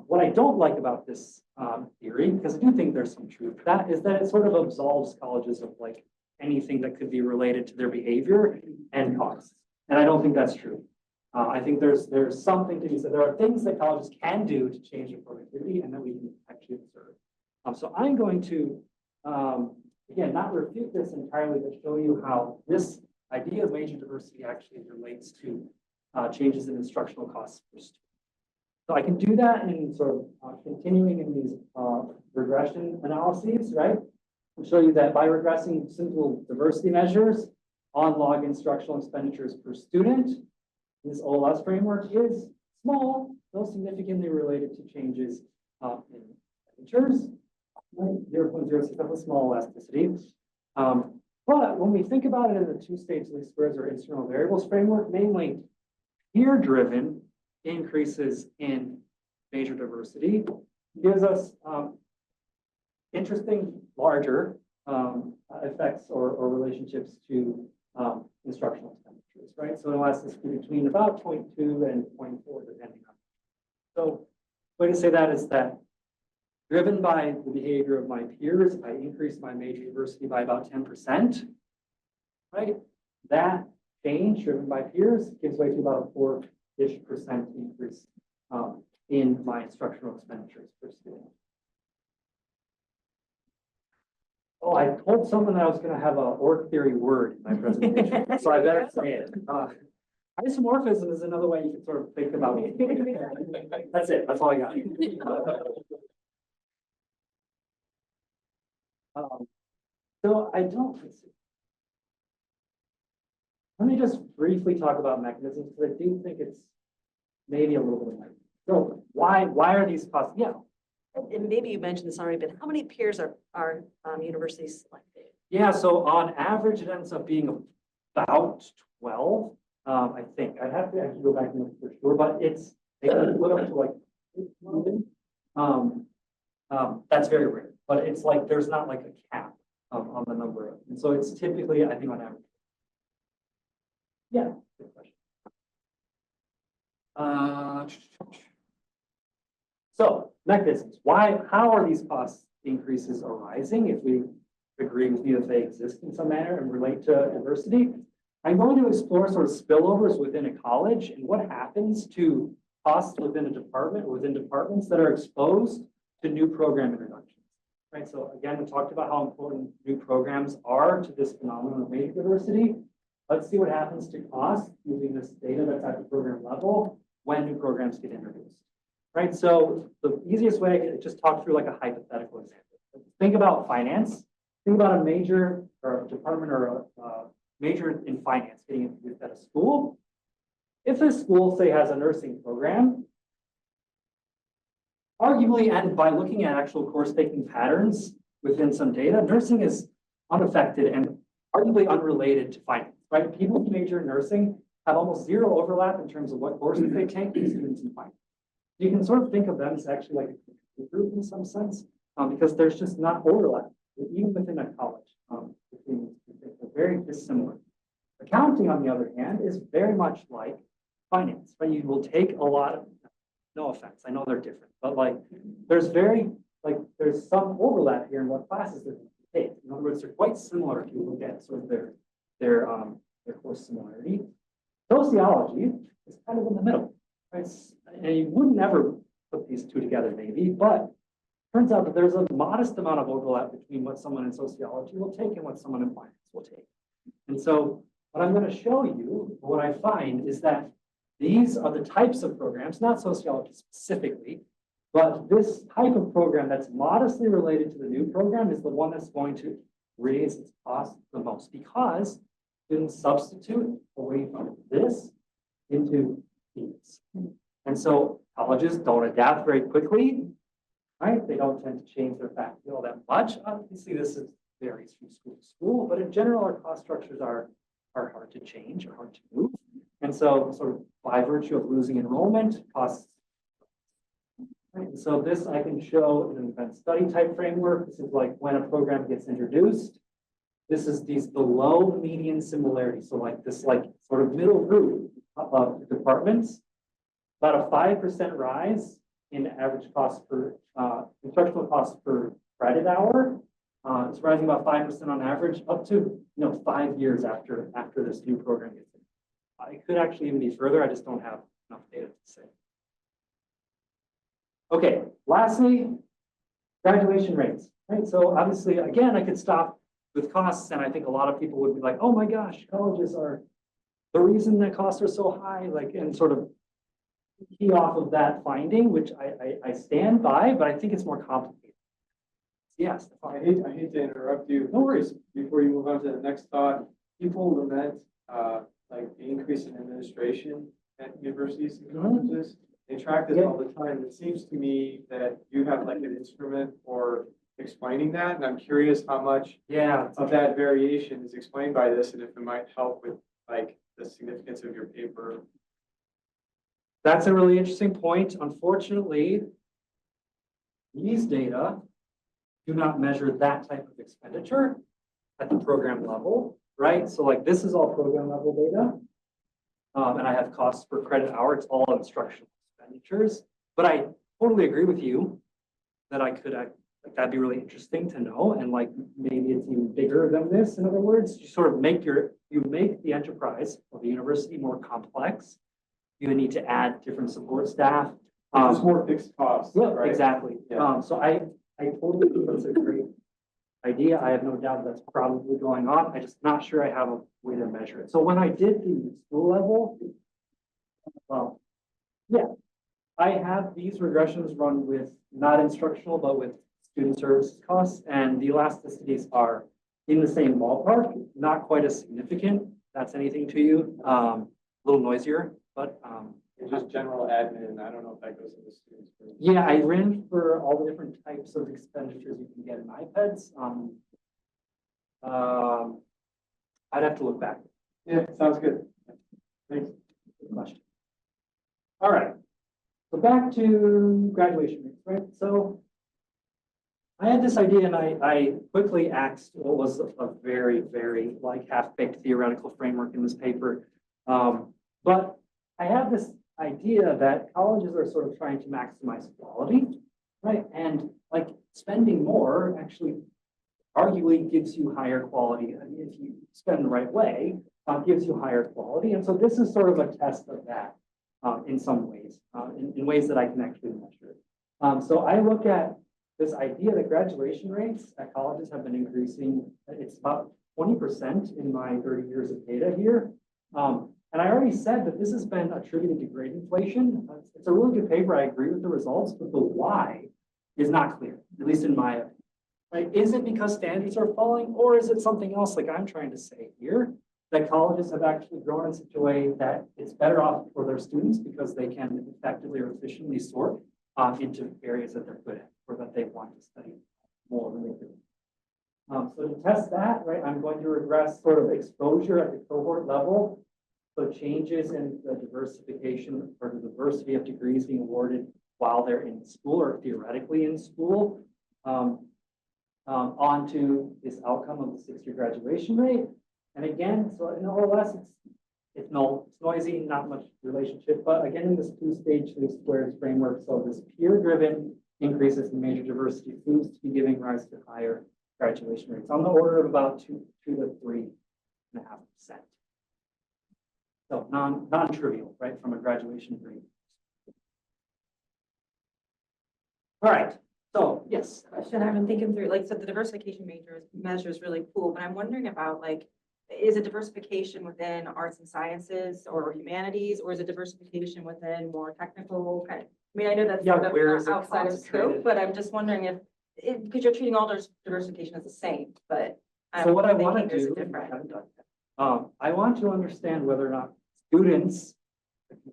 What I don't like about this theory, because I do think there's some truth to that, is that it sort of absolves colleges of like anything that could be related to their behavior and costs. And I don't think that's true. I think there's something to be said. There are things that colleges can do to change their productivity and that we can actually observe. So I'm going to, again, not refute this entirely, but show you how this idea of major diversity actually relates to changes in instructional costs for students. So I can do that in sort of continuing in these regression analyses, right? I'll show you that by regressing simple diversity measures on log instructional expenditures per student, this OLS framework is small, though significantly related to changes in expenditures. 0.06, that's a small elasticity. But when we think about it in the two-stage least squares or external variables framework, namely peer-driven increases in major diversity, gives us interesting larger effects or relationships to instructional expenditures, right? So elasticity between about 0.2 and 0.4, depending on. So the way to say that is that driven by the behavior of my peers, if I increase my major diversity by about 10%, right? That change driven by peers gives way to about a 4-ish% increase in my instructional expenditures per student. Oh, I told someone that I was going to have a org theory word in my presentation, so I better say it. Isomorphism is another way you can sort of think about it. That's it. That's all I got. So I don't. Let me just briefly talk about mechanisms because I do think it's maybe a little bit of. So why are these costs? Yeah. And maybe you mentioned this already, but how many peers are universities selected? Yeah, so on average, it ends up being about 12. I think I'd have to actually go back and look for sure, but it's they can put up to like that's very rare, but it's like there's not like a cap on the number, and so it's typically I think on average. Yeah, good question. So mechanisms. How are these cost increases arising if we agree with you that they exist in some manner and relate to diversity? I'm going to explore sort of spillovers within a college and what happens to costs within a department or within departments that are exposed to new program introductions. Right. So again, we talked about how important new programs are to this phenomenon of major diversity. Let's see what happens to costs using this data that's at the program level when new programs get introduced. Right. So the easiest way I can just talk through like a hypothetical example. Think about finance. Think about a major or a department or a major in finance getting introduced at a school. If a school, say, has a nursing program, arguably, and by looking at actual course taking patterns within some data, nursing is unaffected and arguably unrelated to finance. Right. People who major in nursing have almost zero overlap in terms of what courses they take with students in finance. You can sort of think of them as actually like a control group in some sense, because there's just not overlap, even within a college. They're very dissimilar. Accounting, on the other hand, is very much like finance, right? You will take a lot of, no offense, I know they're different, but like, there's some overlap here in what classes they're going to take. In other words, they're quite similar if you look at sort of their course similarity. Sociology is kind of in the middle, right? And you would never put these two together maybe, but turns out that there's a modest amount of overlap between what someone in sociology will take and what someone in finance will take. And so what I'm going to show you, what I find is that these are the types of programs, not sociology specifically, but this type of program that's modestly related to the new program is the one that's going to raise its cost the most, because students substitute away from this into these. And so colleges don't adapt very quickly, right? They don't tend to change their faculty all that much. Obviously, this varies from school to school, but in general, our cost structures are hard to change or hard to move. And so sort of by virtue of losing enrollment, costs. Right? And so this I can show in an event study type framework. This is like when a program gets introduced. This is these below median similarities. So like this like sort of middle group of departments, about a 5% rise in average cost per instructional cost per credit hour. It's rising about 5% on average up to 5 years after this new program gets in. It could actually even be further. I just don't have enough data to say. Okay, lastly, graduation rates, right? So obviously, again, I could stop with costs, and I think a lot of people would be like, oh my gosh, colleges are the reason that costs are so high, like, and sort of key off of that finding, which I stand by, but I think it's more complicated. Yes. I hate to interrupt you. No worries. Before you move on to the next thought, people lament like the increase in administration at universities and colleges. They track this all the time. It seems to me that you have like an instrument for explaining that, and I'm curious how much of that variation is explained by this, and if it might help with like the significance of your paper. That's a really interesting point. Unfortunately, these data do not measure that type of expenditure at the program level, right? So like this is all program level data. And I have costs per credit hour. It's all instructional expenditures. But I totally agree with you that I could, like that'd be really interesting to know. And like maybe it's even bigger than this. In other words, you sort of make the enterprise of the university more complex. You need to add different support staff. There's more fixed costs. Yeah, right? exactly. Yeah. So I totally think that's a great idea. I have no doubt that's probably going on. I'm just not sure I have a way to measure it. So when I did the school level, well, yeah, I have these regressions run with not instructional, but with student services costs, and the elasticities are in the same ballpark, not quite as significant. That's anything to you, a little noisier, but It's just general admin. I don't know if that goes into students. yeah, I ran for all the different types of expenditures you can get in iPads. I'd have to look back. Yeah, sounds good. Thanks. Good question. All right. So back to graduation rates, right? So I had this idea and I quickly axed what was a very, very like half-baked theoretical framework in this paper. But I have this idea that colleges are sort of trying to maximize quality, right? And like spending more actually arguably gives you higher quality. I mean, if you spend the right way, gives you higher quality. And so this is sort of a test of that in some ways, in ways that I can actually measure. So I look at this idea that graduation rates at colleges have been increasing. It's about 20% in my 30 years of data here. And I already said that this has been attributed to grade inflation. It's a really good paper. I agree with the results, but the why is not clear, at least in my opinion. Right? Is it because standards are falling, or is it something else like I'm trying to say here, that colleges have actually grown in such a way that it's better off for their students because they can effectively or efficiently sort into areas that they're good at or that they want to study more than they do. So to test that, right, I'm going to regress sort of exposure at the cohort level. So changes in the diversification or the diversity of degrees being awarded while they're in school or theoretically in school, onto this outcome of the 6-year graduation rate. And again, so in OLS, it's noisy, not much relationship, but again, in this 2-stage 3 squared framework, so this peer-driven increases in major diversity seems to be giving rise to higher graduation rates on the order of about 2 to 3.5%. So non-trivial, right, from a graduation rate. All right, so yes. Question I've been thinking through, like, so the diversification measure is really cool, but I'm wondering about, like, is it diversification within arts and sciences or humanities, or is it diversification within more technical kind of? I mean, I know that's Yeah, sort of where is it outside of scope, concentrated? but I'm just wondering if, because you're treating all diversification as the same, but So what I thinking want to there's a do, I difference. haven't done yet. I want to understand whether or not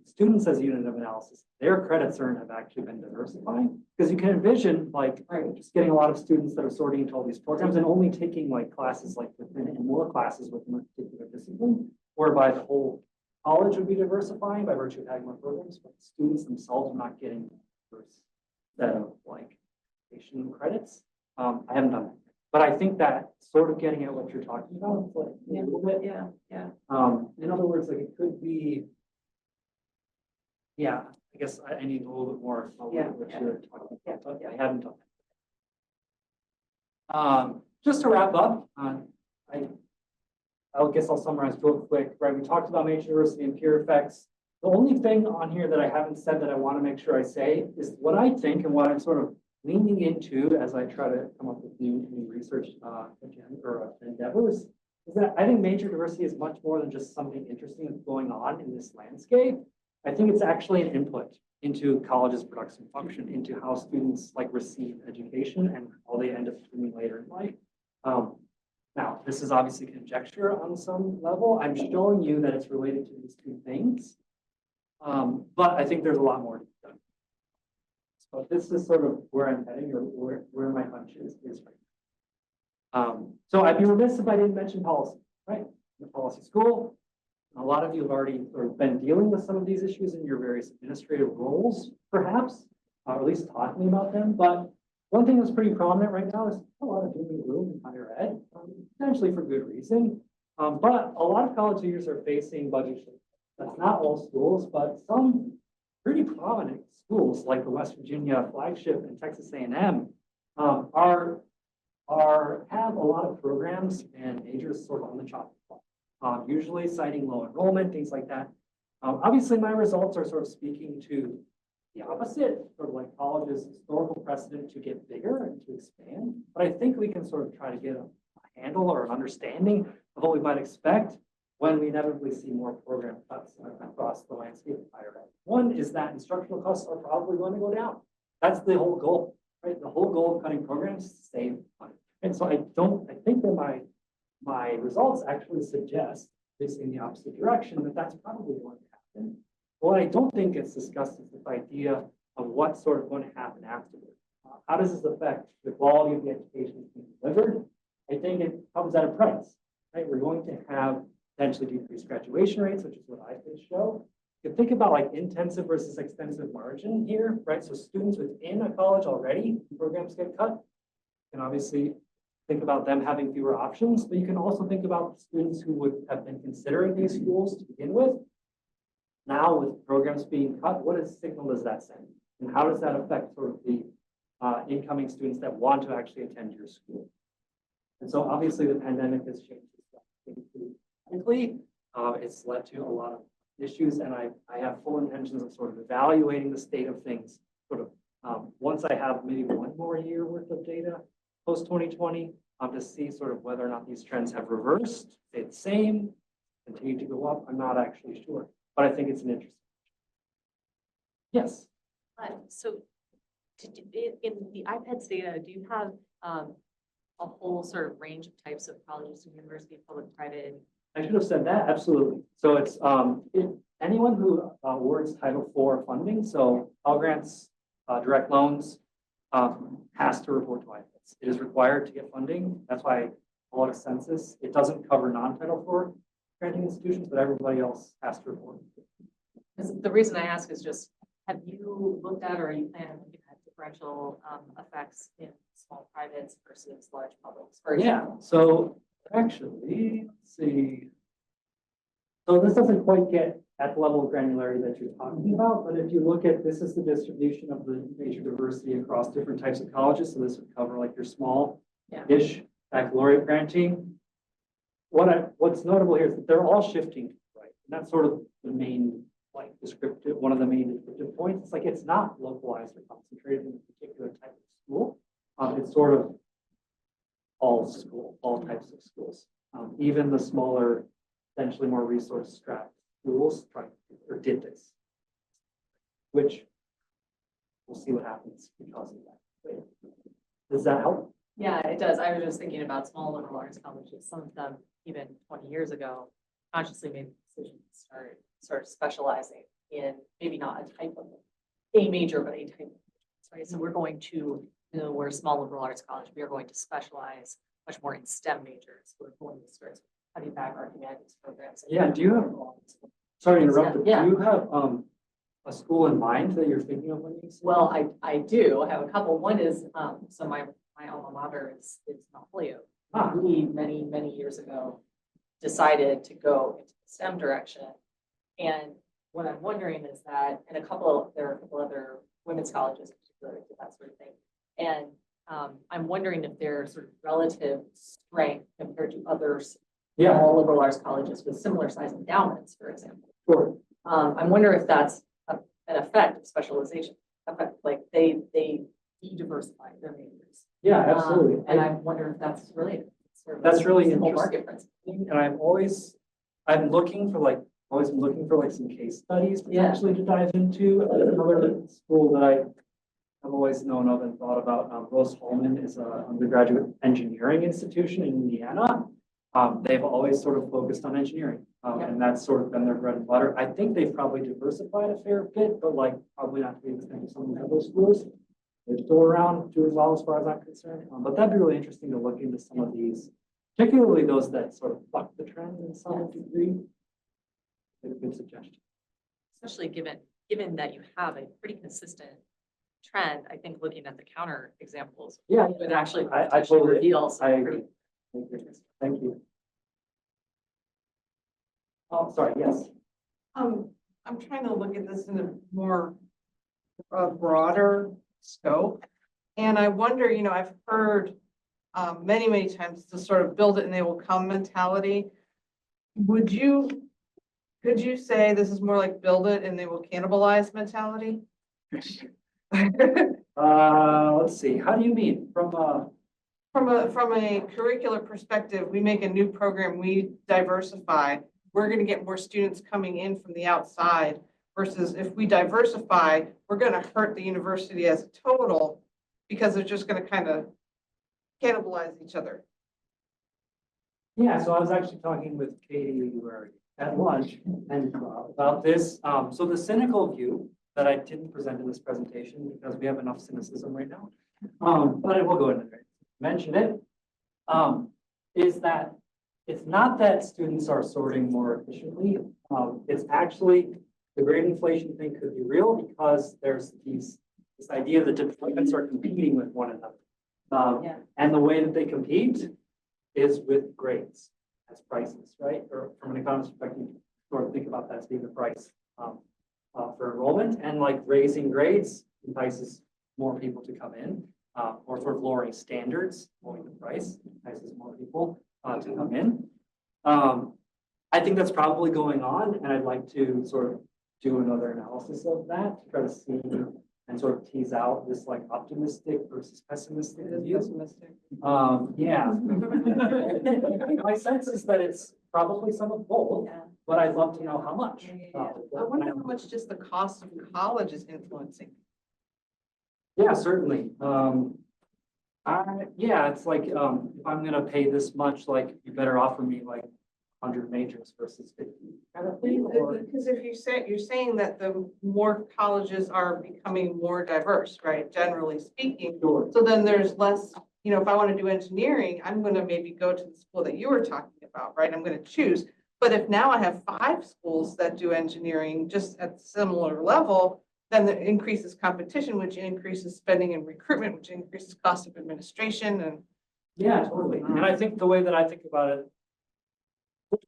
students as a unit of analysis, their credit cern have actually been diversifying. Because you can envision like Right. just getting a lot of students that are sorting into all these programs and only taking like classes like within and more classes within a particular discipline, whereby the whole college would be diversifying by virtue of having more programs, but the students themselves are not getting a diverse set of like education credits. I haven't done that. But I think that sort of getting at what you're talking about, like a little bit. Yeah, yeah. In other words, like it could be, yeah, I guess I need a little bit more of Yeah, what yeah. you're talking about, but I haven't done that. Just to wrap up, I guess I'll summarize real quick, right? We talked about major diversity and peer effects. The only thing on here that I haven't said that I want to make sure I say is what I think and what I'm sort of leaning into as I try to come up with new research endeavors is that I think major diversity is much more than just something interesting that's going on in this landscape. I think it's actually an input into college's production function, into how students like receive education and how they end up doing later in life. Now, this is obviously conjecture on some level. I'm showing you that it's related to these two things. But I think there's a lot more to be done. So this is sort of where I'm heading or where my hunch is right now. So I'd be remiss if I didn't mention policy, right? The policy school. A lot of you have already sort of been dealing with some of these issues in your various administrative roles, perhaps, or at least talking about them. But one thing that's pretty prominent right now is a lot of doom and gloom in higher ed, potentially for good reason. But a lot of college leaders are facing budget shifts. That's not all schools, but some pretty prominent schools like the West Virginia flagship and Texas A&M have a lot of programs and majors sort of on the chopping block. Usually citing low enrollment, things like that. Obviously, my results are sort of speaking to the opposite, sort of like college's historical precedent to get bigger and to expand. But I think we can sort of try to get a handle or an understanding of what we might expect when we inevitably see more program cuts across the landscape of higher ed. One is that instructional costs are probably going to go down. That's the whole goal, right? The whole goal of cutting programs is to save money. And so I think that my results actually suggest this in the opposite direction, that that's probably going to happen. But what I don't think gets discussed is this idea of what's sort of going to happen afterward. How does this affect the quality of the education that's being delivered? I think it comes at a price, right? We're going to have potentially decreased graduation rates, which is what I could show. You can think about like intensive versus extensive margin here, right? So students within a college already, programs get cut. You can obviously think about them having fewer options, but you can also think about students who would have been considering these schools to begin with. Now with programs being cut, what signal does that send? And how does that affect sort of the incoming students that want to actually attend your school? And so obviously the pandemic has changed this quickly. It's led to a lot of issues, and I have full intentions of sort of evaluating the state of things sort of once I have maybe one more year worth of data post 2020 to see sort of whether or not these trends have reversed, stayed the same, continue to go up. I'm not actually sure, but I think it's an interesting. Yes. So in the iPads data, do you have a whole sort of range of types of colleges and university, public, private? I should have said that, absolutely. So it's anyone who awards Title IV funding, so Pell Grants, direct loans, has to report to iPads. It is required to get funding. That's why I call it a census. It doesn't cover non-Title IV granting institutions, but everybody else has to report. The reason I ask is just Have you looked at, or are you planning on looking at differential effects in small privates versus large publics? For Yeah, example? so actually, let's see. So this doesn't quite get at the level of granularity that you're talking about, but if you look at, this is the distribution of the major diversity across different types of colleges. So this would cover like your small-ish baccalaureate granting. What's notable here is that they're all shifting, right? And that's sort of the main, like descriptive, one of the main descriptive points. It's like, it's not localized or concentrated in a particular type of school. It's sort of all types of schools. Even the smaller, potentially more resource-strapped schools did this, which we'll see what happens because of that. Does that help? Yeah, it does. I was just thinking about small liberal arts colleges. Some of them, even 20 years ago, consciously made the decision to start specializing in maybe not a type of a major, but a type of major, right? So we're going to, we're a small liberal arts college. We are going to specialize much more in STEM majors. We're going to start cutting back our humanities programs. Yeah. Do you have? Sorry to interrupt. Yeah. Do you have a school in mind that you're thinking of when you say? Well, I do. I have a couple. One is so my alma mater is Mount Holyoke. We many years ago decided to go into the STEM direction, and what I'm wondering is that, and there are a couple other women's colleges in particular that sort of thing, and I'm wondering if their sort of relative strength compared to others, all liberal arts colleges with similar size endowments, for example. Sure. I'm wondering if that's an effect of specialization, like they de-diversify their majors. Yeah, absolutely. And I wonder if that's related. Sort of That's really simple interesting. market principle. And I'm looking for like, always been looking for like some case studies potentially to dive into. Another school that I've always known of and thought about, Rose-Hulman is an undergraduate engineering institution in Indiana. They've always sort of focused on engineering, and that's sort of been their bread and butter. I think they've probably diversified a fair bit, but like probably not to the extent of some of the other schools. They're still around doing well as far as I'm concerned. But that'd be really interesting to look into some of these, particularly those that sort of buck the trend in some degree. It's a good suggestion. Especially given that you have a pretty consistent trend, I think looking at the counter examples would actually I potentially totally reveal some agree. pretty Thank you. Oh, sorry, yes. I'm trying to look at this in a more broader scope. And I wonder, I've heard many times the sort of build it and they will come mentality. Could you say this is more like build it and they will cannibalize mentality? Let's see. How do you mean from a curricular perspective, we make a new program, we diversify, we're going to get more students coming in from the outside versus if we diversify, we're going to hurt the university as a total because they're just going to kind of cannibalize each other. Yeah, so I was actually talking with Katie at lunch and about this. So the cynical view that I didn't present in this presentation because we have enough cynicism right now, but I will go into it. Mentioned it, is that it's not that students are sorting more efficiently. It's actually the grade inflation thing could be real because there's this idea that deployments are competing with one another. And the way that they compete is with grades as prices, right? Or from an economist perspective, sort of think about that as being the price for enrollment, and like raising grades entices more people to come in. Or sort of lowering standards, lowering the price, entices more people to come in. I think that's probably going on, and I'd like to sort of do another analysis of that to try to see and sort of tease out this like optimistic versus pessimistic view. Yeah. My sense is that it's probably some of both, but I'd love to know how much. I wonder how much just the cost of college is influencing. Yeah, certainly. Yeah, it's like, if I'm gonna pay this much, like, you better offer me like 100 majors versus 50 kind of thing, or? Because if you're saying that the more colleges are becoming more diverse, right, generally speaking. Sure. So then there's less, if I want to do engineering, I'm going to maybe go to the school that you were talking about, right? I'm going to choose. But if now I have 5 schools that do engineering just at similar level, then it increases competition, which increases spending and recruitment, which increases cost of administration and. Yeah, totally. And I think the way that I think about it,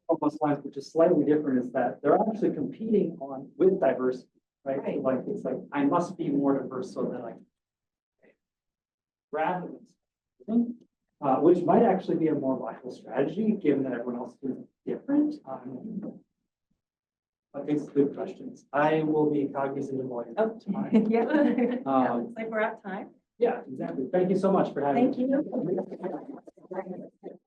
almost lines, which is slightly different, is that they're actually competing on with diversity, right? So Right. like, it's like, I must be more diverse so that I can. Rather than, which might actually be a more viable strategy, given that everyone else is different. I think it's good questions. I will be cognizant of all your Oh, time. yeah. Um, Looks like we're at time. Yeah, exactly. Thank you so much for having me. Thank you.